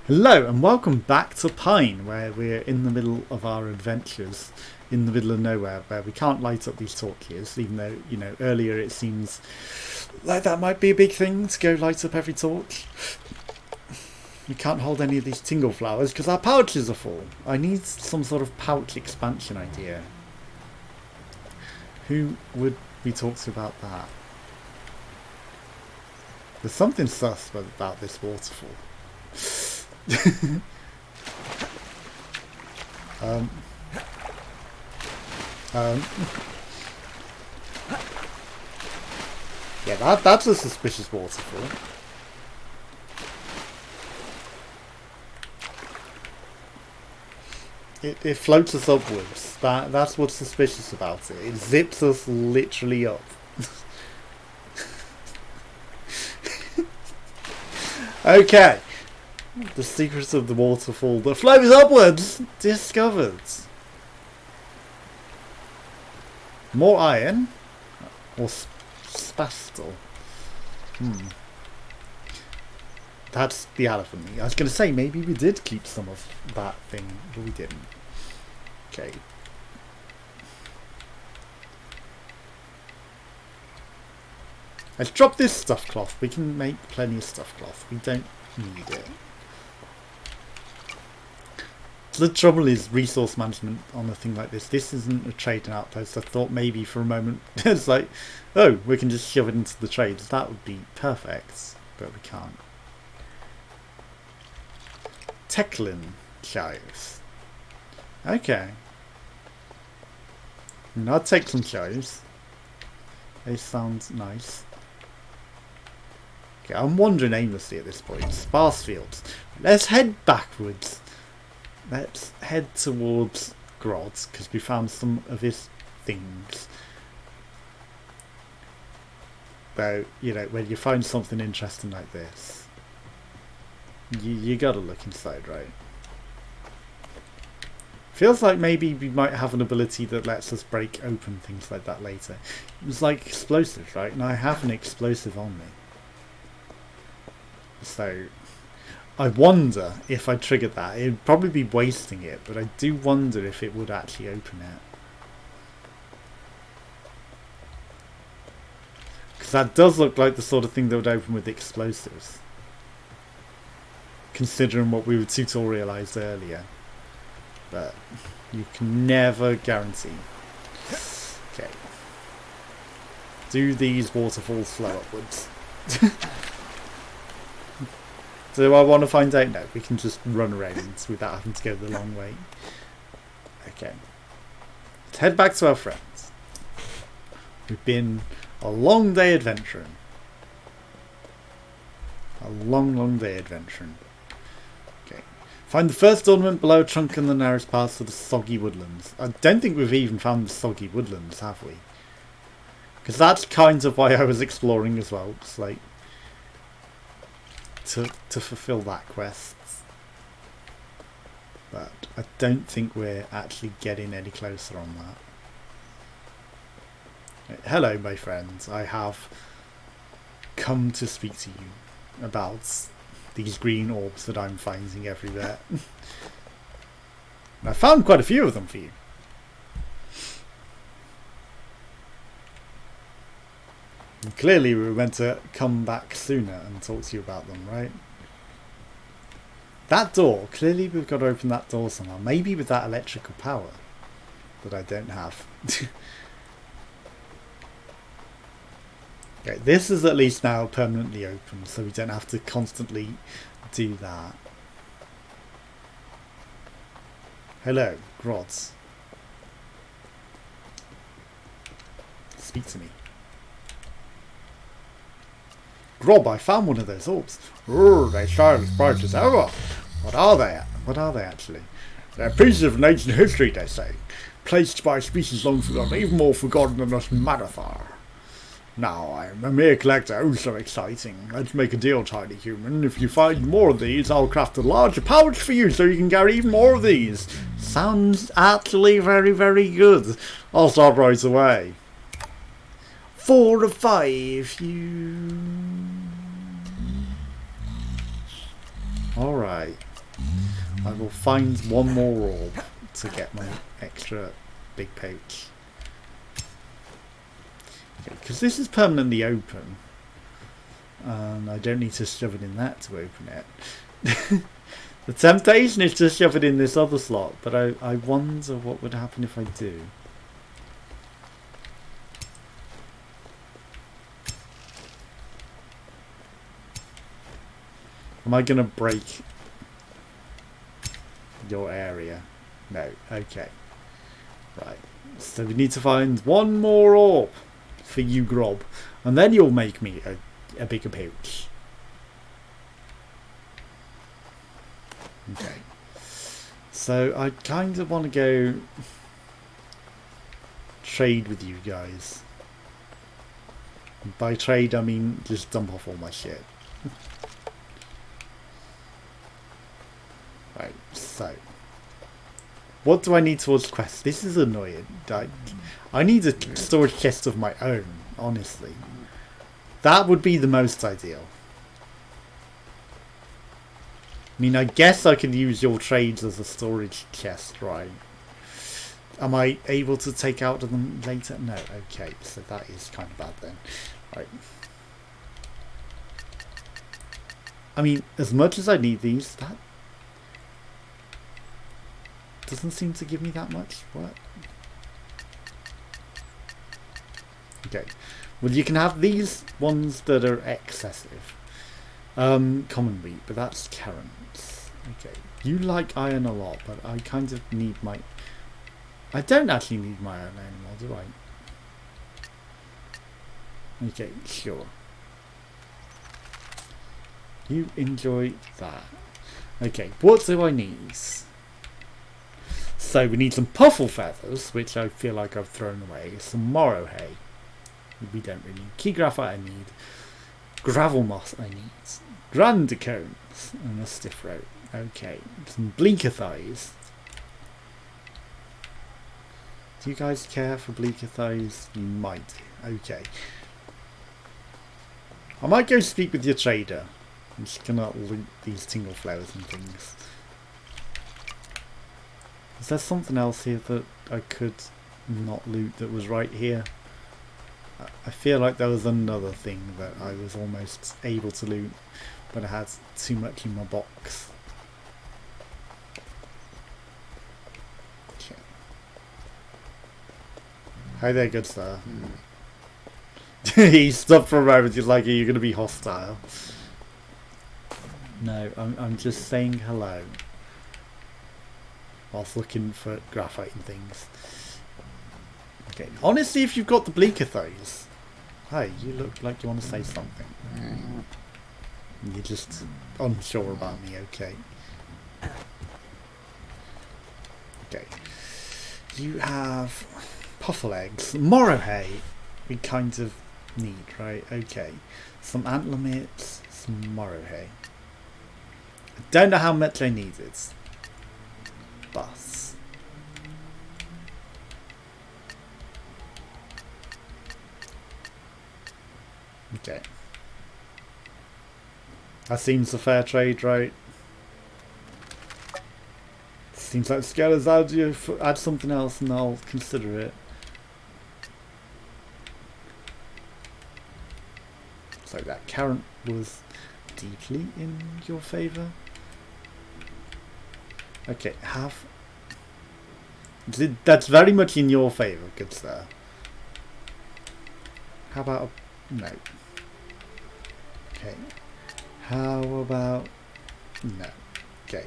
Hello and welcome back to Pine, where we're in the middle of our adventures in the middle of nowhere, where we can't light up these torches, even though, earlier it seems like that might be a big thing to go light up every torch. We can't hold any of these tingle flowers because our pouches are full. I need some sort of pouch expansion idea. Who would we talk to about that? There's something sus about this waterfall. um, yeah, that's a suspicious waterfall. It floats us upwards. That's what's suspicious about it. It zips us literally up. Okay. The secrets of the waterfall that flows upwards discovered. More iron? Or spastel? That's the elephant. I was going to say, maybe we did keep some of that thing, but we didn't. Okay. Let's drop this stuff cloth. We can make plenty of stuff cloth. We don't need it. The trouble is resource management on a thing like this. This isn't a trading outpost. I thought maybe for a moment it's like, oh, we can just shove it into the trades. That would be perfect, but we can't. Teclin chives. Okay. I'll take some chives. They sound nice. Okay, I'm wandering aimlessly at this point. Sparse fields. Let's head backwards. Let's head towards Grods, because we found some of his things. Though, when you find something interesting like this, you gotta look inside, right? Feels like maybe we might have an ability that lets us break open things like that later. It was like explosives, right? And I have an explosive on me. So I wonder if I triggered that. It'd probably be wasting it, but I do wonder if it would actually open it. Because that does look like the sort of thing that would open with explosives. Considering what we tutorialized earlier. But you can never guarantee. Okay. Do these waterfalls flow upwards? Do I want to find out? No, we can just run around without having to go the long way. Okay. Let's head back to our friends. We've been a long day adventuring. A long day adventuring. Okay. Find the first ornament below a trunk in the narrowest path to the soggy woodlands. I don't think we've even found the soggy woodlands, have we? Because that's kind of why I was exploring as well. It's like to fulfill that quest. But I don't think we're actually getting any closer on that. Hello, my friends. I have come to speak to you about these green orbs that I'm finding everywhere. I found quite a few of them for you. And clearly we were meant to come back sooner and talk to you about them, right? That door, clearly we've got to open that door somehow. Maybe with that electrical power that I don't have. Okay, this is at least now permanently open, so we don't have to constantly do that. Hello, Grods. Speak to me. Grob, I found one of those orbs. They shine as bright as ever. What are they? What are they actually? They're pieces of ancient history, they say. Placed by a species long forgotten, even more forgotten than us Madathar. Now, I'm a mere collector, oh so exciting. Let's make a deal, tiny human. If you find more of these, I'll craft a larger pouch for you so you can carry even more of these. Sounds actually very, very good. I'll start right away. 4 of 5, you... Alright. I will find one more orb to get my extra big pouch. Because this is permanently open. And I don't need to shove it in that to open it. The temptation is to shove it in this other slot, but I wonder what would happen if I do. Am I going to break your area? No. Okay. Right. So we need to find one more orb for you, Grob. And then you'll make me a bigger pouch. Okay. So I kind of want to go trade with you guys. By trade, I mean just dump off all my shit. Right, so what do I need towards quest? This is annoying. I need a storage chest of my own, honestly. That would be the most ideal. I mean, I guess I could use your trades as a storage chest, right? Am I able to take out of them later? No, okay, so that is kind of bad then. Right. I mean, as much as I need these, that doesn't seem to give me that much. What? Okay. Well, you can have these ones that are excessive. Common wheat, but that's currants. Okay. You like iron a lot, but I kind of need my... I don't actually need my iron anymore, do I? Okay, sure. You enjoy that. Okay, what do I need? So we need some puffle feathers, which I feel like I've thrown away. Some morrow hay. We don't really need. Key graphite I need. Gravel moss I need. Grandicones and a stiff rope. Okay. Some bleaker thighs. Do you guys care for bleaker thighs? You might. Okay. I might go speak with your trader. I'm just gonna loot these tingle flowers and things. Is there something else here that I could not loot that was right here? I feel like there was another thing that I was almost able to loot, but I had too much in my box. Okay. Hi there, good sir. He stopped for a moment. He's like, "Are you going to be hostile?" No, I'm just saying hello. Whilst looking for graphite and things. Okay, honestly, if you've got the bleaker thighs, hey, you look like you want to say something. You're just unsure about me, okay? Okay. You have puffle eggs, morrow hay. We kind of need, right? Okay. Some antler mitts, some morrow hay. I don't know how much I needed. Bus. Okay. That seems a fair trade, right? Seems like Scala's add something else and I'll consider it. So that current was deeply in your favour. Okay, that's very much in your favour, good sir. How about no? Okay. How about no? Okay.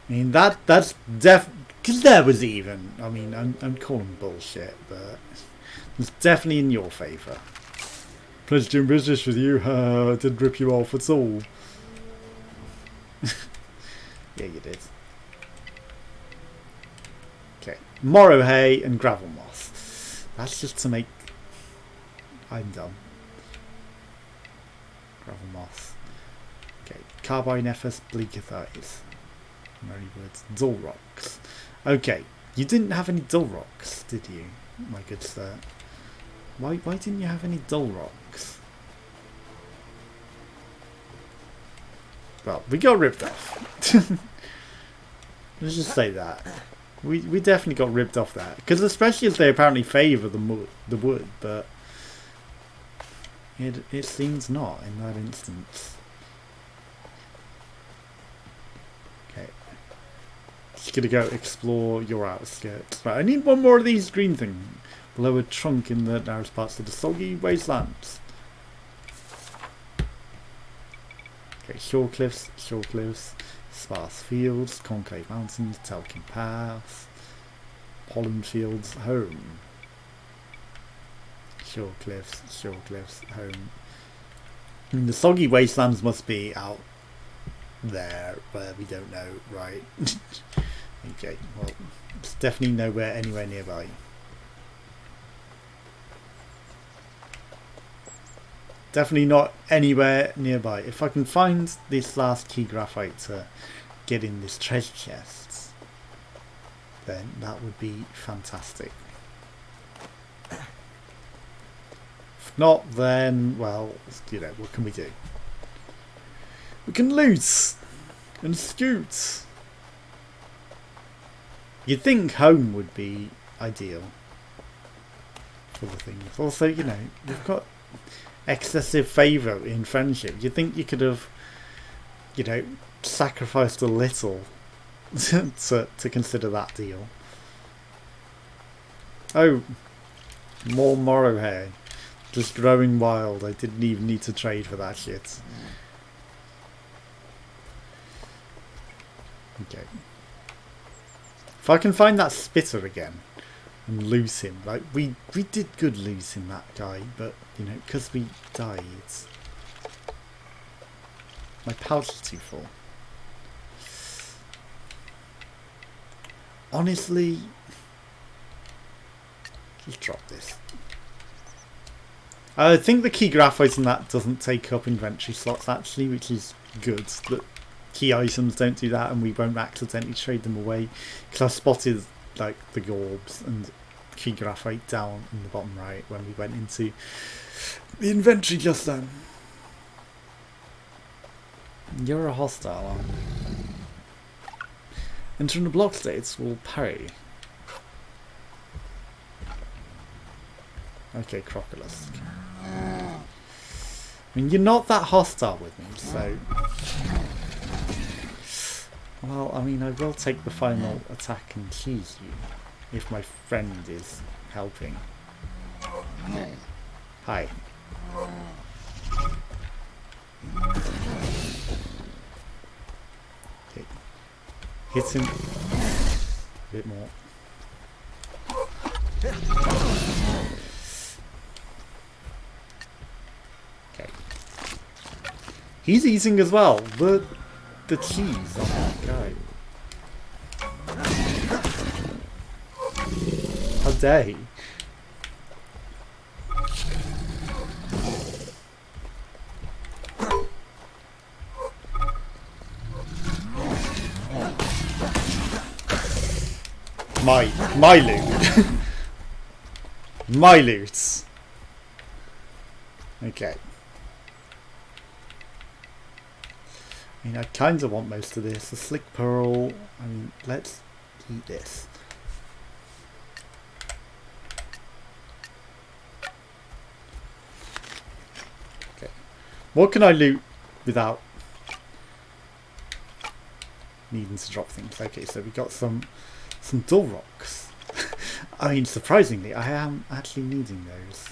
I mean that's because there was even. I mean I'm calling bullshit, but it's definitely in your favour. Pleasure doing business with you. I didn't rip you off at all. Yeah, you did. Okay, morrow hay and gravel moss. That's just to make. I'm done. Gravel moss. Okay, carbonifers, bleaker thighs, merrywoods, dull rocks. Okay, you didn't have any dull rocks, did you, my good sir? Why didn't you have any dull rocks? Well, we got ripped off. Let's just say that. We definitely got ripped off there. Because especially as they apparently favour the wood, but it seems not in that instance. Okay. Just gonna go explore your outskirts. Right, I need one more of these green things. Lower trunk in the narrowest parts of the soggy wastelands. Okay, shore cliffs, sparse fields, concave mountains, Telkin paths, pollen fields, home. Shore cliffs, home. I mean, the soggy wastelands must be out there where we don't know, right? Okay, well, it's definitely nowhere anywhere nearby. Definitely not anywhere nearby. If I can find this last key graphite to get in this treasure chest, then that would be fantastic. If not, then, well, you know, what can we do? We can loot and scoot. You'd think home would be ideal for the things. Also, you know, you've got excessive favour in friendship. You'd think you could have, you know, sacrificed a little to consider that deal. Oh, more morrow hair. Just growing wild. I didn't even need to trade for that shit. Okay. If I can find that spitter again and lose him, like we did good losing that guy, but you know, because we died, my pouch is too full. Honestly, just drop this. I think the key graphite in that doesn't take up inventory slots actually, which is good. That key items don't do that, and we won't accidentally trade them away. Because I spotted like the orbs and key graphite down in the bottom right when we went into the inventory just then. You're a hostile, aren't you? Entering the block states will parry. Okay, Crocodilus. I mean, you're not that hostile with me, so... Well, I mean, I will take the final attack and cheese you, if my friend is helping. Hi. Okay. Hit him a bit more. Okay. He's eating as well. The cheese on that guy. How dare he? My loot. My loot. Okay. I mean, I kind of want most of this. A slick pearl. I mean, let's eat this. Okay. What can I loot without needing to drop things? Okay, so we got some dull rocks. I mean, surprisingly, I am actually needing those.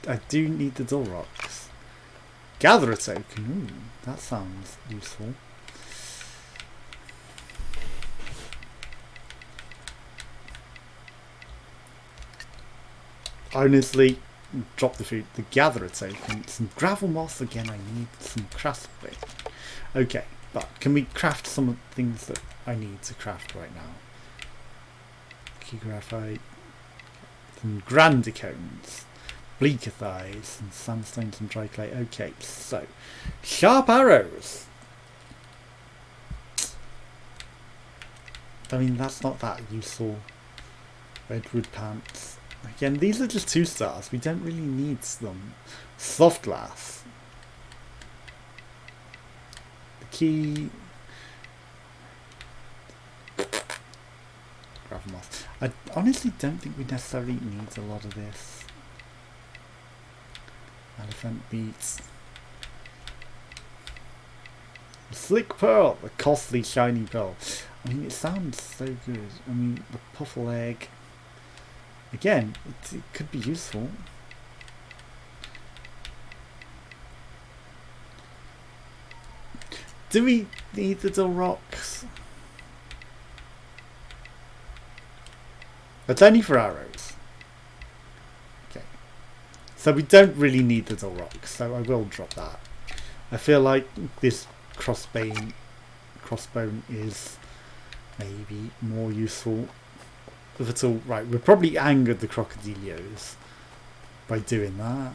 I do need the dull rocks. Gather a token. Ooh, that sounds useful. Honestly, drop the food. The gatherer token. Some gravel moss again. I need some crafting. Okay, but can we craft some of the things that I need to craft right now? Key graphite. Some grandicones. Bleaker thighs and sandstone and dry clay. Okay, so sharp arrows. I mean, that's not that useful. Redwood pants. Again, these are just 2 stars. We don't really need them. Soft glass. The key. Gravel moss. I honestly don't think we necessarily need a lot of this. Elephant beats. The slick pearl. The costly shiny pearl. I mean, it sounds so good. I mean, the puffle egg. Again, it could be useful. Do we need the dull rocks? It's only for arrows. Okay. So we don't really need the dull rocks, so I will drop that. I feel like this crossbone is maybe more useful. If it's all right, we probably angered the crocodilios by doing that.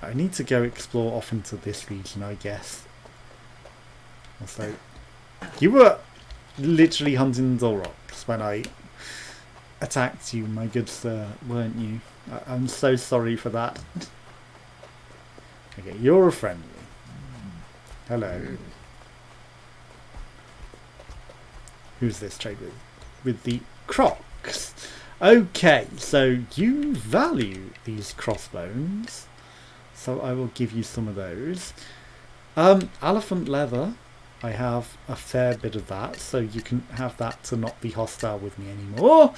I need to go explore off into this region, I guess. Also, you were literally hunting dull rocks when I attacked you, my good sir, weren't you? I'm so sorry for that. Okay, you're a friendly. Hello. Who's this trade with? With the crocs. Okay, so you value these crossbones, so I will give you some of those. Elephant leather. I have a fair bit of that, so you can have that to not be hostile with me anymore.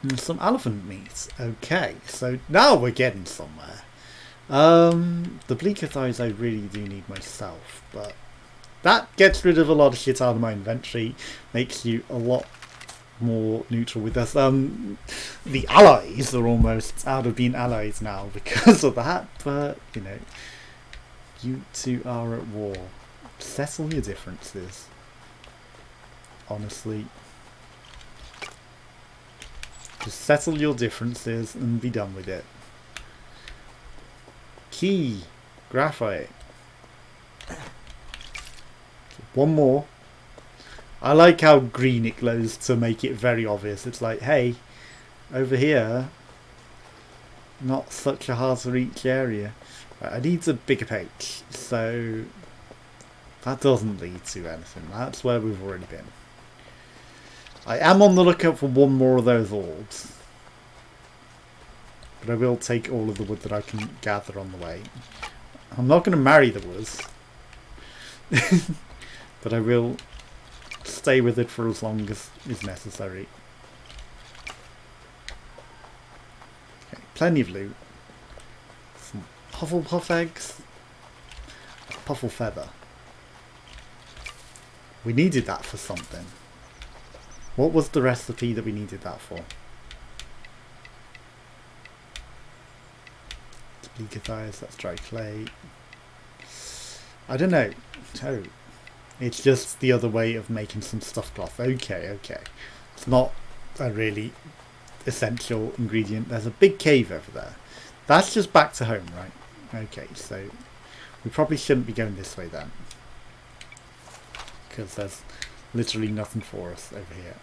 And some elephant meat. Okay, so now we're getting somewhere. The bleaker thighs I really do need myself, but that gets rid of a lot of shit out of my inventory, makes you a lot more neutral with us. The allies are almost out of being allies now because of that, but you know, you two are at war. Settle your differences. Honestly. Just settle your differences and be done with it. Key. Graphite. One more. I like how green it glows to make it very obvious. It's like, hey, over here, not such a hard to reach area. Right, I need a bigger page, so that doesn't lead to anything. That's where we've already been. I am on the lookout for one more of those orbs, but I will take all of the wood that I can gather on the way. I'm not going to marry the woods, but I will stay with it for as long as is necessary. Okay, plenty of loot. Some Hufflepuff eggs. Puffle feather. We needed that for something. What was the recipe that we needed that for? Bleaker thighs, that's dry clay. I don't know. Oh. It's just the other way of making some stuffed cloth. Okay, okay. It's not a really essential ingredient. There's a big cave over there. That's just back to home, right? Okay, so we probably shouldn't be going this way then, because there's literally nothing for us over here.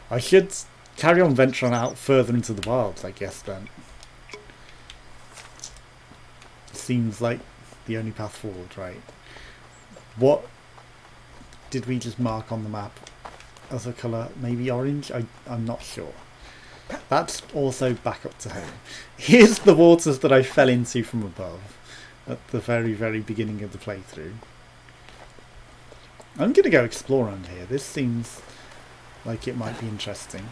I should carry on venturing out further into the wilds, I guess, then. Seems like the only path forward, right? What did we just mark on the map as a colour? Maybe orange? I'm not sure. That's also back up to home. Here's the waters that I fell into from above at the very, very beginning of the playthrough. I'm going to go explore around here. This seems like it might be interesting.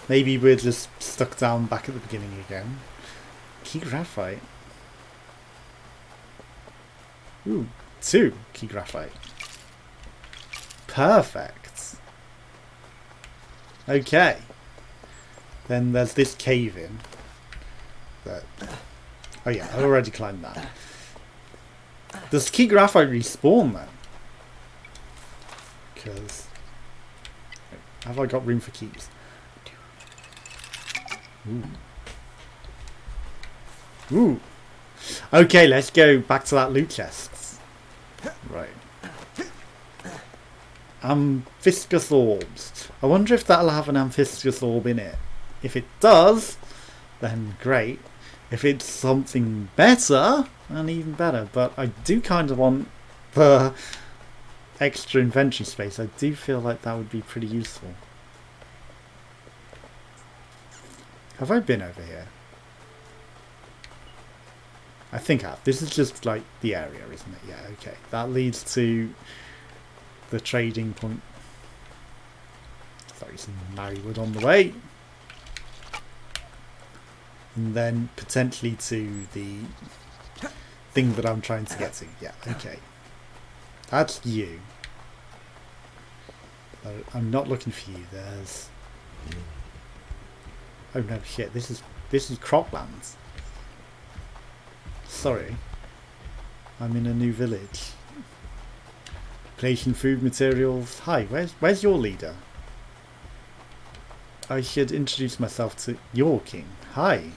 Maybe we're just stuck down back at the beginning again. Key graphite. Ooh, 2 key graphite. Perfect. Okay. Then there's this cave in. That. Oh yeah, I already climbed that. Does key graphite respawn then? Because have I got room for keys? Ooh. Ooh. Okay, let's go back to that loot chest. Right. Amphiscus orbs. I wonder if that'll have an Amphiscus orb in it. If it does, then great. If it's something better, then even better. But I do kind of want the extra inventory space. I do feel like that would be pretty useful. Have I been over here? I think I have. This is just like the area, isn't it? Yeah, okay. That leads to the trading point. Sorry, some Marywood on the way. And then potentially to the thing that I'm trying to get to. Yeah, okay. That's you. I'm not looking for you. There's... Oh no, shit. This is croplands. Sorry. I'm in a new village. Placing food materials. Hi, where's your leader? I should introduce myself to your king. Hi.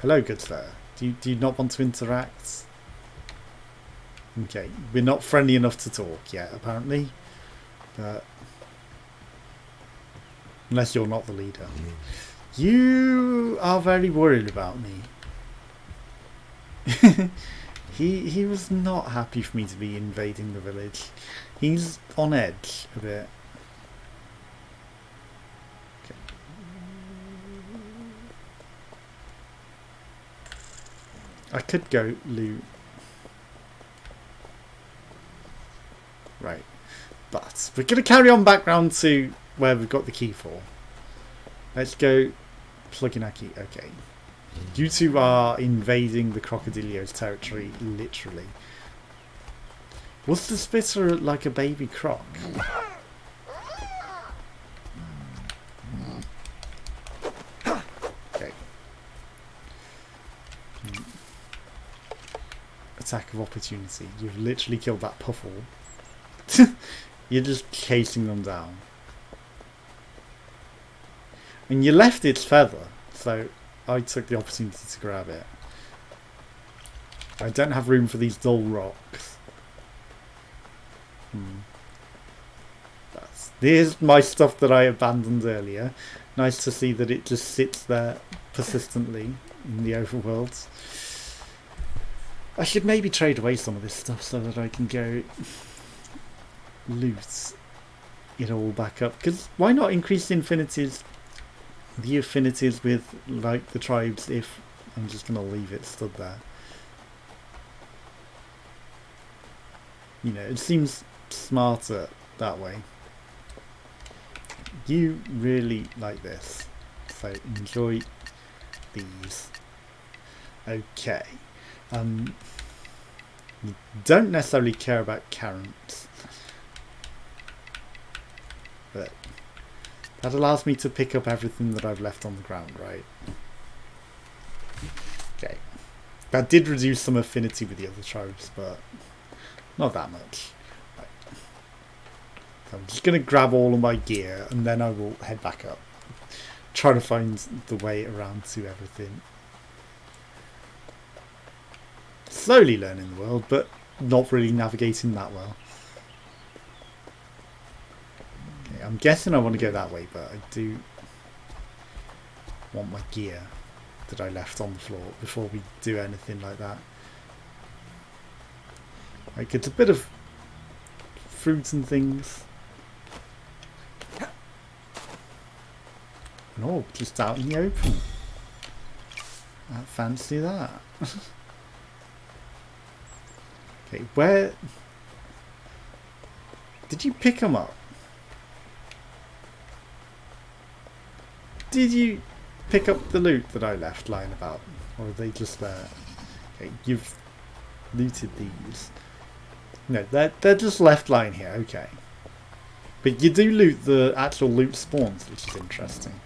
Hello, good sir. Do you not want to interact? Okay, we're not friendly enough to talk yet, apparently. But unless you're not the leader. You are very worried about me. He was not happy for me to be invading the village. He's on edge a bit. Okay. I could go loot. Right. But we're going to carry on back round to where we've got the key for. Let's go plug in our key. Okay. You two are invading the Crocodilio's territory, literally. Was the spitter like a baby croc? Okay. Attack of opportunity. You've literally killed that puffle. You're just chasing them down. And you left its feather, so I took the opportunity to grab it. I don't have room for these dull rocks. Here's my stuff that I abandoned earlier. Nice to see that it just sits there persistently in the overworlds. I should maybe trade away some of this stuff so that I can go loot it all back up. Because why not increase the affinities with like the tribes if I'm just going to leave it stood there? You know, it seems smarter that way. You really like this, so enjoy these. Okay. You don't necessarily care about currents, but that allows me to pick up everything that I've left on the ground, right? Okay. That did reduce some affinity with the other tribes, but not that much. Right. So I'm just going to grab all of my gear and then I will head back up. Try to find the way around to everything. Slowly learning the world, but not really navigating that well. Okay, I'm guessing I want to go that way, but I do want my gear that I left on the floor before we do anything like that. Like, it's a bit of fruits and things. Oh, just out in the open. I fancy that. Okay, where did you pick them up? Did you pick up the loot that I left lying about? Or are they just there? Okay, you've looted these. No, they're just left lying here, okay. But you do loot the actual loot spawns, which is interesting.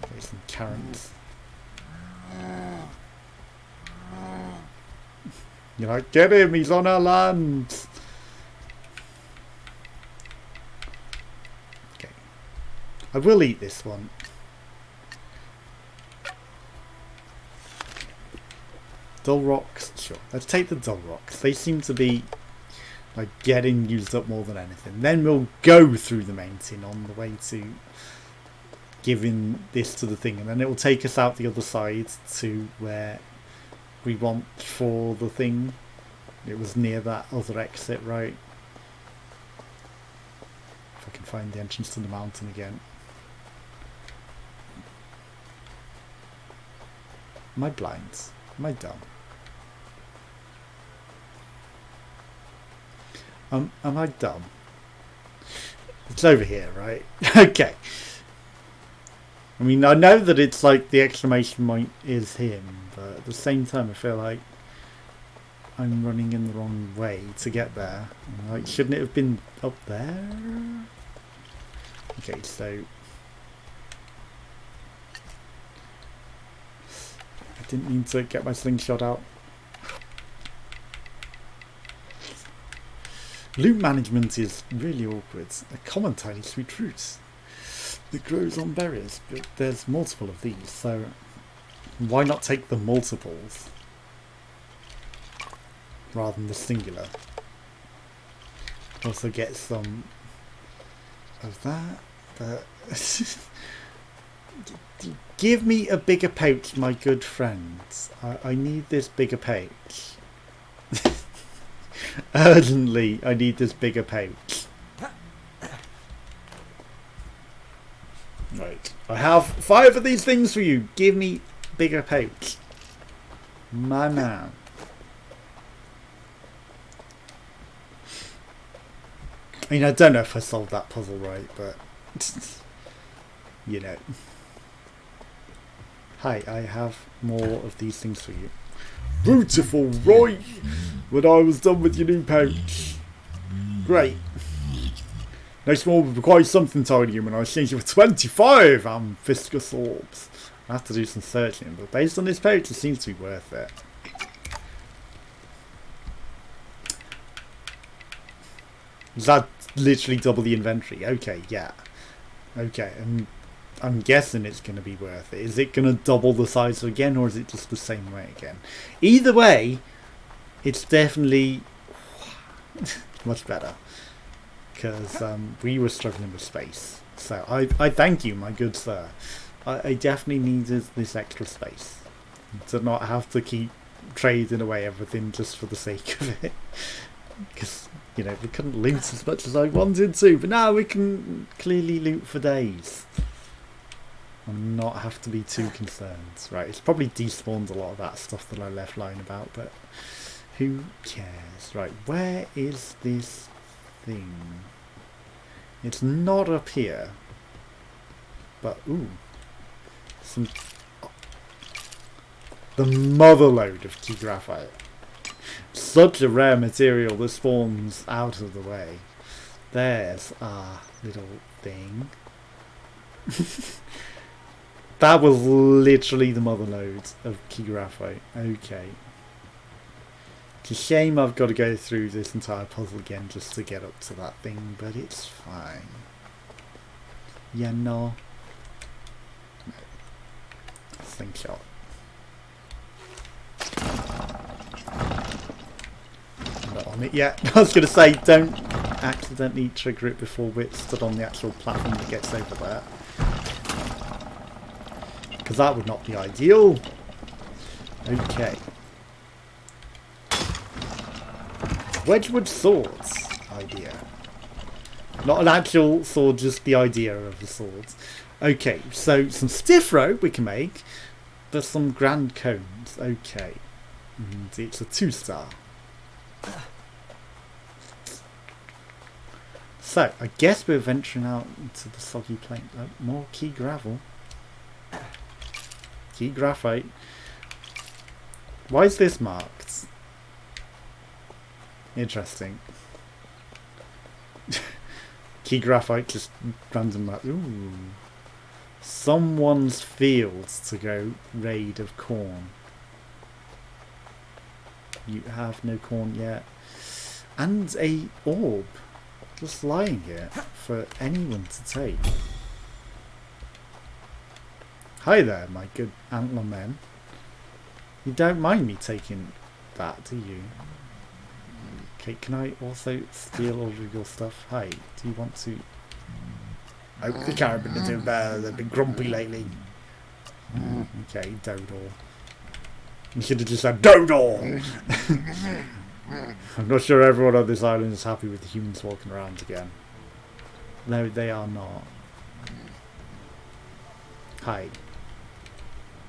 Okay, some currants. You're like, get him, he's on our land! Okay. I will eat this one. Dull rocks, sure. Let's take the dull rocks. They seem to be like getting used up more than anything. Then we'll go through the mountain on the way to giving this to the thing, and then it will take us out the other side to where we want for the thing. It was near that other exit, right? If I can find the entrance to the mountain again. Am I blind? Am I dumb? Am I dumb? It's over here, right? Okay. I mean, I know that it's like the exclamation point is him, but at the same time I feel like I'm running in the wrong way to get there. Like, shouldn't it have been up there? Okay, so I didn't mean to get my slingshot out. Loot management is really awkward. A common tiny sweet fruit that grows on berries, but there's multiple of these, so why not take the multiples rather than the singular? Also get some of that, but give me a bigger pouch, my good friends. I need this bigger pouch. Urgently, I need this bigger pouch. Right, I have 5 of these things for you. Give me bigger pouch, my man. I mean, I don't know if I solved that puzzle right, but you know. Hi, I have more of these things for you. Beautiful, right? When I was done with your new pouch. Great. Next one will require something tiny when I exchange you for 25 amphiscus orbs. I have to do some searching, but based on this pouch, it seems to be worth it. Is that literally double the inventory? Okay, yeah. Okay, and I'm guessing it's going to be worth it. Is it going to double the size again, or is it just the same way again? Either way, it's definitely much better. Because we were struggling with space. So I thank you, my good sir. I definitely needed this extra space. To not have to keep trading away everything just for the sake of it. Because, you know, we couldn't loot as much as I wanted to. But now we can clearly loot for days. And not have to be too concerned. Right, it's probably despawned a lot of that stuff that I left lying about. But who cares? Right, where is this thing? It's not up here, but ooh, the motherload of key graphite. Such a rare material that spawns out of the way. There's our little thing. That was literally the motherload of key graphite. Okay. It's a shame I've got to go through this entire puzzle again just to get up to that thing, but it's fine. Yeah, no. Slingshot. I'm not on it yet. I was going to say, don't accidentally trigger it before we're stood on the actual platform that gets over there. Because that would not be ideal. Okay. Wedgwood swords idea. Not an actual sword, just the idea of the swords. Okay, so some stiff rope we can make, but some grand cones. Okay. And it's a 2-star. So, I guess we're venturing out into the soggy plain. Oh, more key gravel. Key graphite. Why is this marked? Interesting. Key graphite, just random. Ooh. Someone's fields to go raid of corn. You have no corn yet. And a orb just lying here for anyone to take. Hi there, my good antler men. You don't mind me taking that, do you? Okay, can I also steal all of your stuff? Hey, do you want to... Oh, the carabin is doing better. They've been grumpy lately. Okay, Dodor. You should have just said Dodor! I'm not sure everyone on this island is happy with the humans walking around again. No, they are not. Hi.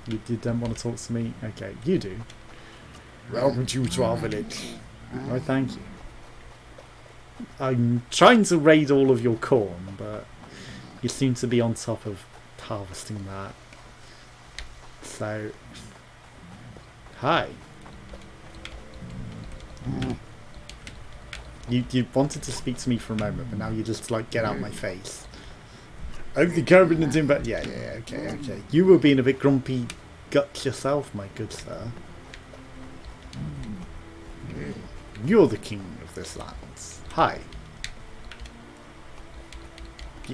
You don't want to talk to me? Okay, you do. Welcome to our village. Oh, thank you. I'm trying to raid all of your corn, but you seem to be on top of harvesting that. So, hi. You wanted to speak to me for a moment, but now you just like get out my face. Oh, the carbon is in, but yeah, okay. You were being a bit grumpy guts yourself, my good sir. You're the king of this land. Hi.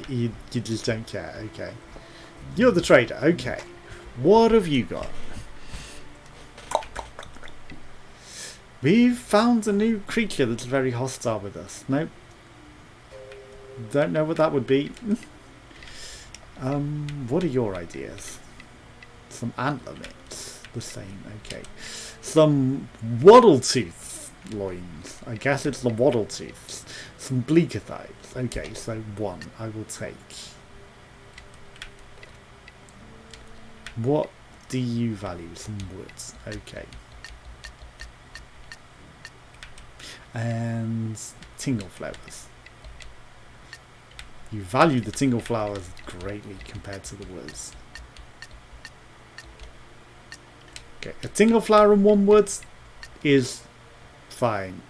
You just don't care, okay. You're the trader, okay. What have you got? We've found a new creature that's very hostile with us. Nope. Don't know what that would be. What are your ideas? Some antler mitts. The same, okay. Some waddle-tooth loins. I guess it's the waddle-tooths. Some bleaker thighs. Okay, so one I will take. What do you value? Some woods. Okay. And tingle flowers. You value the tingle flowers greatly compared to the woods. Okay, a tingle flower and one wood is fine.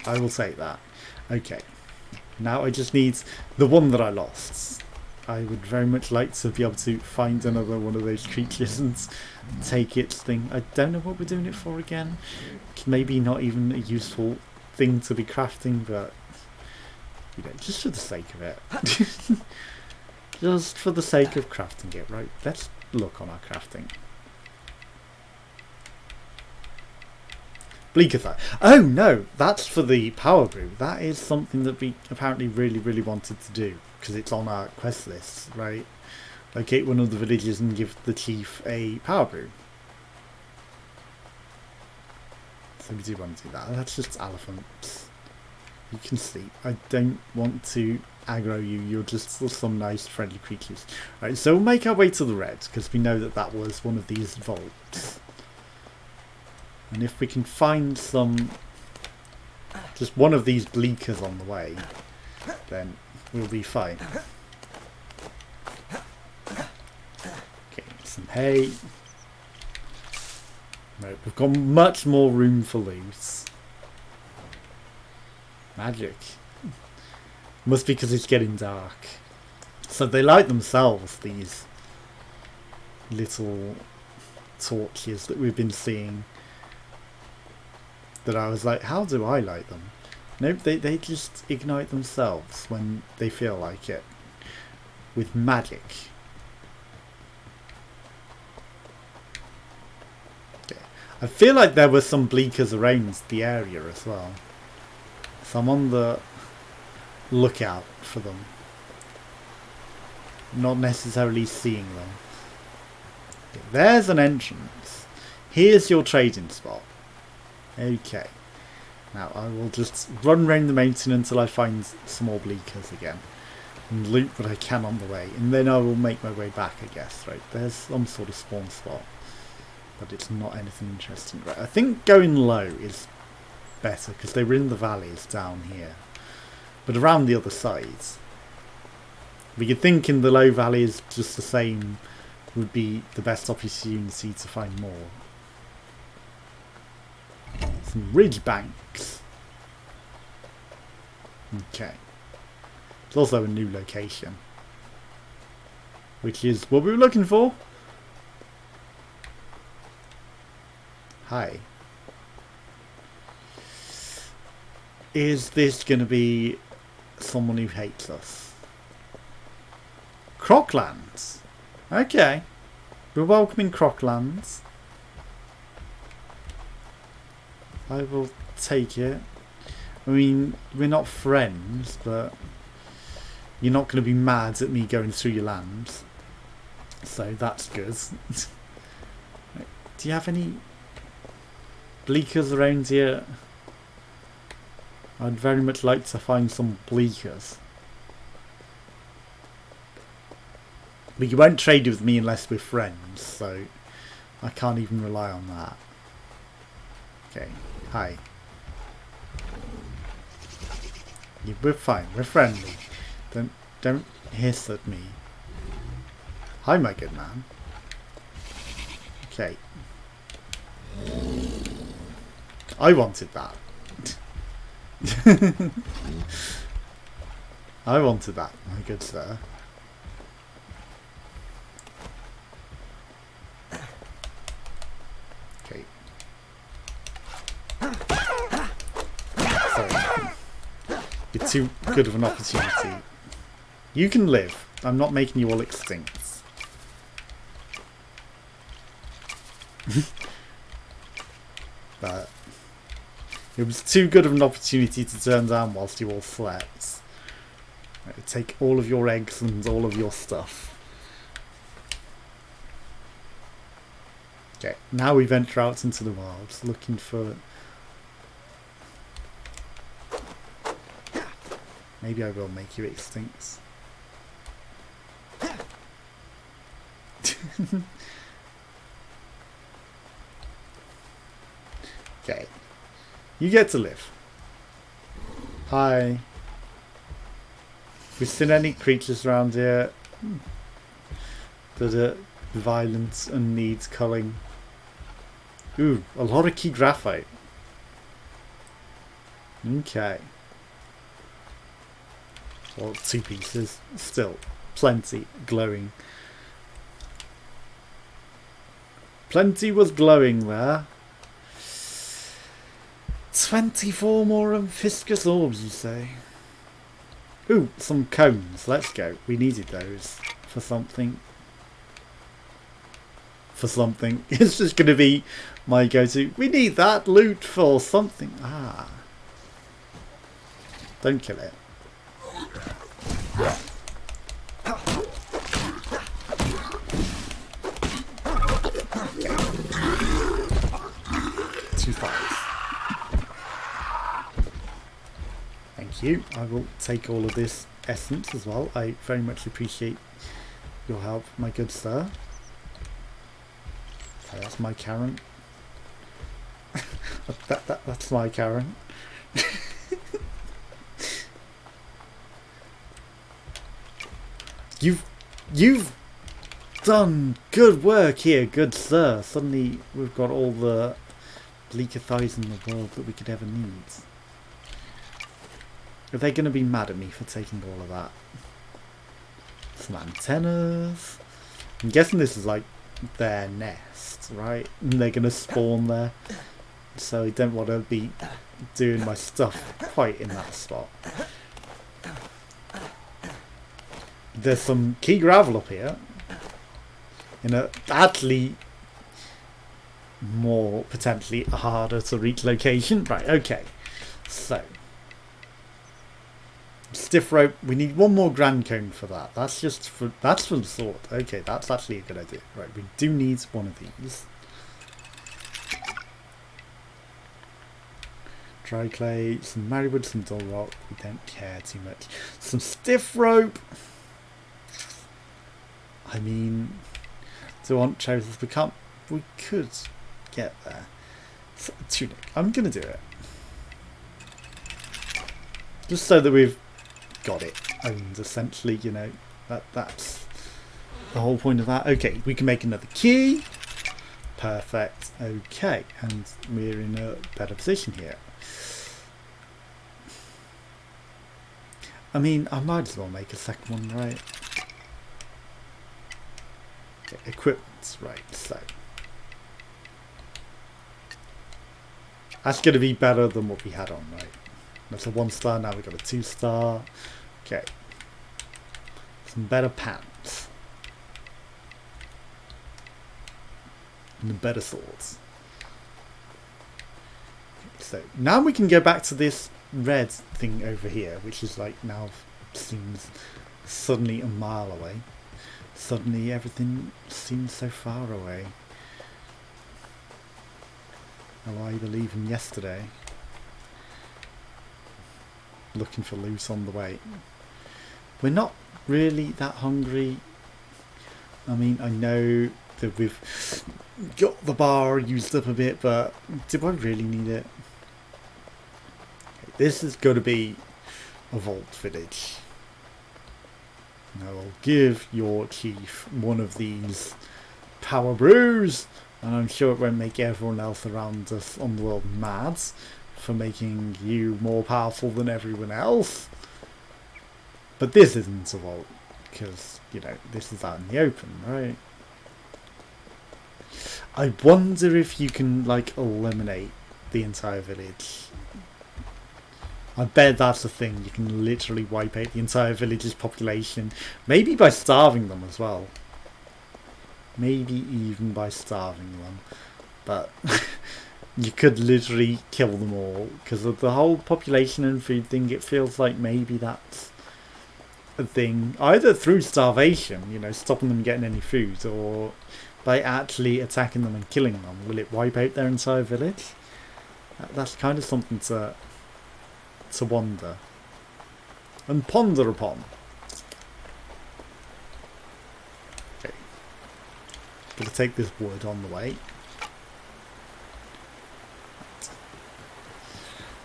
I will take that. Okay. Now I just need the one that I lost. I would very much like to be able to find another one of those creatures and take its thing. I don't know what we're doing it for again. It's maybe not even a useful thing to be crafting, but you know, just for the sake of it. Just for the sake of crafting it, right? Let's look on our crafting. Bleaker thigh. Oh no, that's for the power brew. That is something that we apparently really wanted to do because it's on our quest list, right? Locate one of the villages and give the chief a power brew. So we do want to do that. That's just elephants. You can sleep. I don't want to aggro you. You're just some nice friendly creatures. Right, so we'll make our way to the red because we know that that was one of these vaults. And if we can find some, just one of these bleakers on the way, then we'll be fine. Okay, some hay. Right, we've got much more room for loot. Magic. Must be because it's getting dark. So they light themselves, these little torches that we've been seeing. That I was like, how do I light them? Nope, they just ignite themselves when they feel like it. With magic. Yeah. I feel like there were some bleakers around the area as well. So I'm on the lookout for them. Not necessarily seeing them. Okay, there's an entrance. Here's your trading spot. Okay. Now I will just run around the mountain until I find some more bleakers again. And loot what I can on the way. And then I will make my way back, I guess. Right, there's some sort of spawn spot. But it's not anything interesting. Right, I think going low is better because they were in the valleys down here. But around the other sides. We could think in the low valleys just the same would be the best opportunity to find more. Some ridge banks. Okay. It's also a new location. Which is what we were looking for. Hi. Is this going to be someone who hates us? Crocklands. Okay. We're welcoming Crocklands. I will take it. I mean, we're not friends, but you're not going to be mad at me going through your land. So that's good. Do you have any bleakers around here? I'd very much like to find some bleakers. But you won't trade with me unless we're friends, so I can't even rely on that. Okay, hi. Yeah, we're fine, we're friendly. Don't hiss at me. Hi, my good man. Okay. I wanted that. I wanted that, my good sir. Okay. Sorry. You're too good of an opportunity. You can live. I'm not making you all extinct. But it was too good of an opportunity to turn down whilst you all slept. Take all of your eggs and all of your stuff. Okay, now we venture out into the wild, looking for... Maybe I will make you extinct. Okay. You get to live. Hi. Have you seen any creatures around here that are violent and needs culling? Ooh, a lot of key graphite. Okay. Well, 2 pieces. Still, plenty glowing. Plenty was glowing there. 24 more Amphiscus orbs, you say? Ooh, some cones. Let's go. We needed those for something. For something. It's just going to be my go-to. We need that loot for something. Ah. Don't kill it. Too fast. Thank you. I will take all of this essence as well. I very much appreciate your help, my good sir. Okay, that's my Karen. That's my Karen. You've done good work here, good sir. Suddenly we've got all the bleaker thighs in the world that we could ever need. Are they going to be mad at me for taking all of that? Some antennas. I'm guessing this is like their nest, right? And they're going to spawn there. So I don't want to be doing my stuff quite in that spot. There's some key gravel up here. In a badly more potentially harder to reach location. Right, okay. So stiff rope. We need one more grand cone for that. That's just for the sword. Okay, that's actually a good idea. Right, we do need one of these. Dry clay, some marrowwood, some dull rock. We don't care too much. Some stiff rope. I mean, do I want trousers? We can't. We could get there. So, tunic. I'm gonna do it. Just so that we've got it owned, essentially, you know. That's the whole point of that. Okay, we can make another key. Perfect. Okay, and we're in a better position here. I mean, I might as well make a second one, right? Okay, equipment, right, so that's going to be better than what we had on, right? That's a 1-star, now we've got a 2-star. Okay. Some better pants. And better swords. Okay, so now we can go back to this red thing over here, which is like now seems suddenly a mile away. Suddenly everything seems so far away. Oh, I believe in yesterday. Looking for loot on the way. We're not really that hungry. I mean, I know that we've got the bar used up a bit, but do I really need it? Okay, this is going to be a vault village. Now I'll give your chief one of these power brews, and I'm sure it won't make everyone else around us on the world mad for making you more powerful than everyone else. But this isn't a vault, because, you know, this is out in the open, right? I wonder if you can, like, eliminate the entire village. I bet that's the thing. You can literally wipe out the entire village's population. Maybe by starving them as well. Maybe even by starving them. But you could literally kill them all. Because of the whole population and food thing, it feels like maybe that's a thing. Either through starvation, you know, stopping them getting any food, or by actually attacking them and killing them. Will it wipe out their entire village? That's kind of something to wonder and ponder upon. Okay, gonna take this wood on the way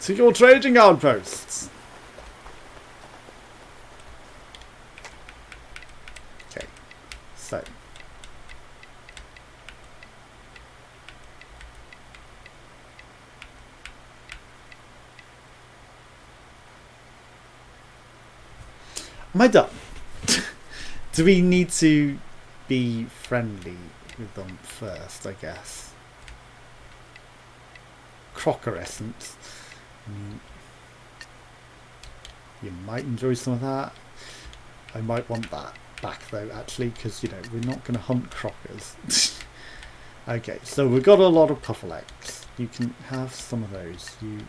to your trading outposts. Okay, so am I done? Do we need to be friendly with them first, I guess? Crocker essence. You might enjoy some of that. I might want that back though, actually, because, you know, we're not going to hunt crockers. Okay, so we've got a lot of pufflex. You can have some of those. You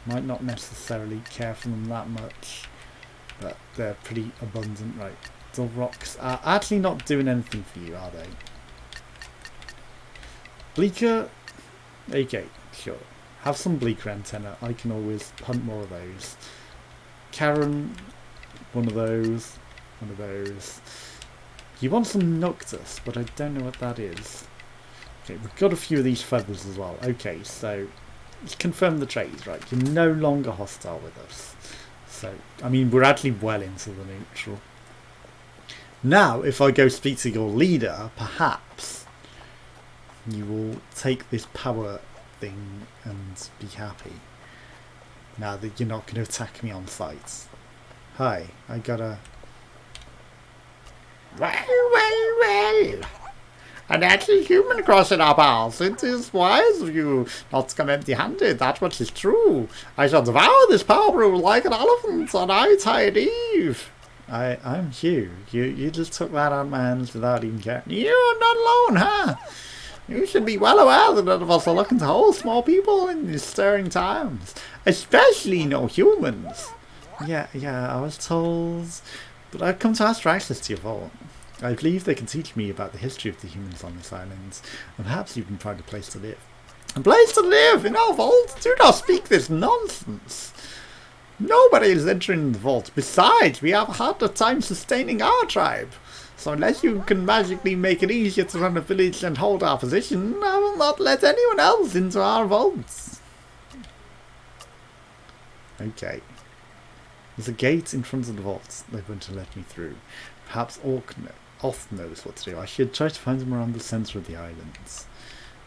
might not necessarily care for them that much, but they're pretty abundant. Right, the rocks are actually not doing anything for you, are they? Bleaker, okay, sure. Have some bleaker antenna. I can always hunt more of those. Karen, one of those. One of those. You want some Noctis, but I don't know what that is. Okay, we've got a few of these feathers as well. Okay, so let's confirm the trade, right? You're no longer hostile with us. So, I mean, we're actually well into the neutral. Now, if I go speak to your leader, perhaps you will take this power thing and be happy. Now that you're not going to attack me on sight. Hi, I gotta... Well. An actual human crossing our paths. It is wise of you not to come empty-handed. That much is true. I shall devour this power brew like an elephant on High Eve. I'm Hugh. You just took that out of my hands without even caring. You're not alone, huh? You should be well aware that none of us are looking to hold small people in these stirring times. Especially no humans. Yeah, I was told. But I've come to ask for access to your vault. I believe they can teach me about the history of the humans on this island, and perhaps even find a place to live. A place to live in our vault? Do not speak this nonsense. Nobody is entering the vault. Besides, we have a harder time sustaining our tribe. So unless you can magically make it easier to run a village and hold our position, I will not let anyone else into our vaults. Okay. There's a gate in front of the vault. They're going to let me through. Perhaps Off knows what to do. I should try to find him around the centre of the islands.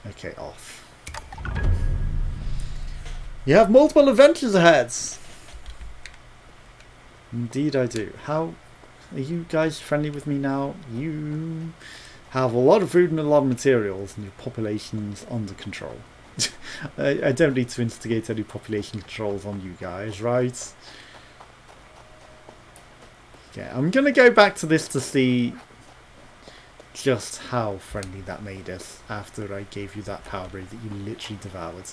Okay, Off. You have multiple adventures ahead! Indeed I do. How are you guys friendly with me now? You have a lot of food and a lot of materials, and your population's under control. I don't need to instigate any population controls on you guys, right? Yeah, I'm going to go back to this to see just how friendly that made us after I gave you that power brew that you literally devoured.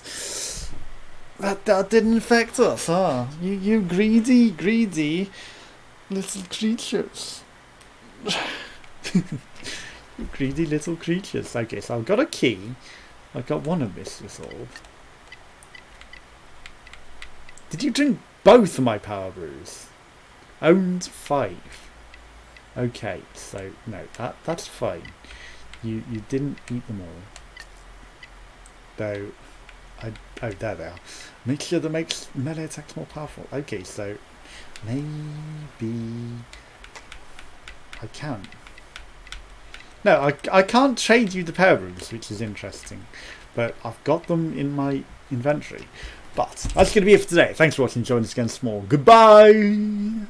That didn't affect us, huh? You greedy little creatures. You greedy little creatures. Okay, so I've got a key. I've got one of this resolved. Did you drink both of my power brews? Owned 5. Okay, so no, that's fine. You didn't eat them all. Though, oh, there they are. Mixture that makes melee attacks more powerful. Okay, so maybe I can. No, I can't trade you the power brews, which is interesting. But I've got them in my inventory. But that's going to be it for today. Thanks for watching. Join us again small. Goodbye!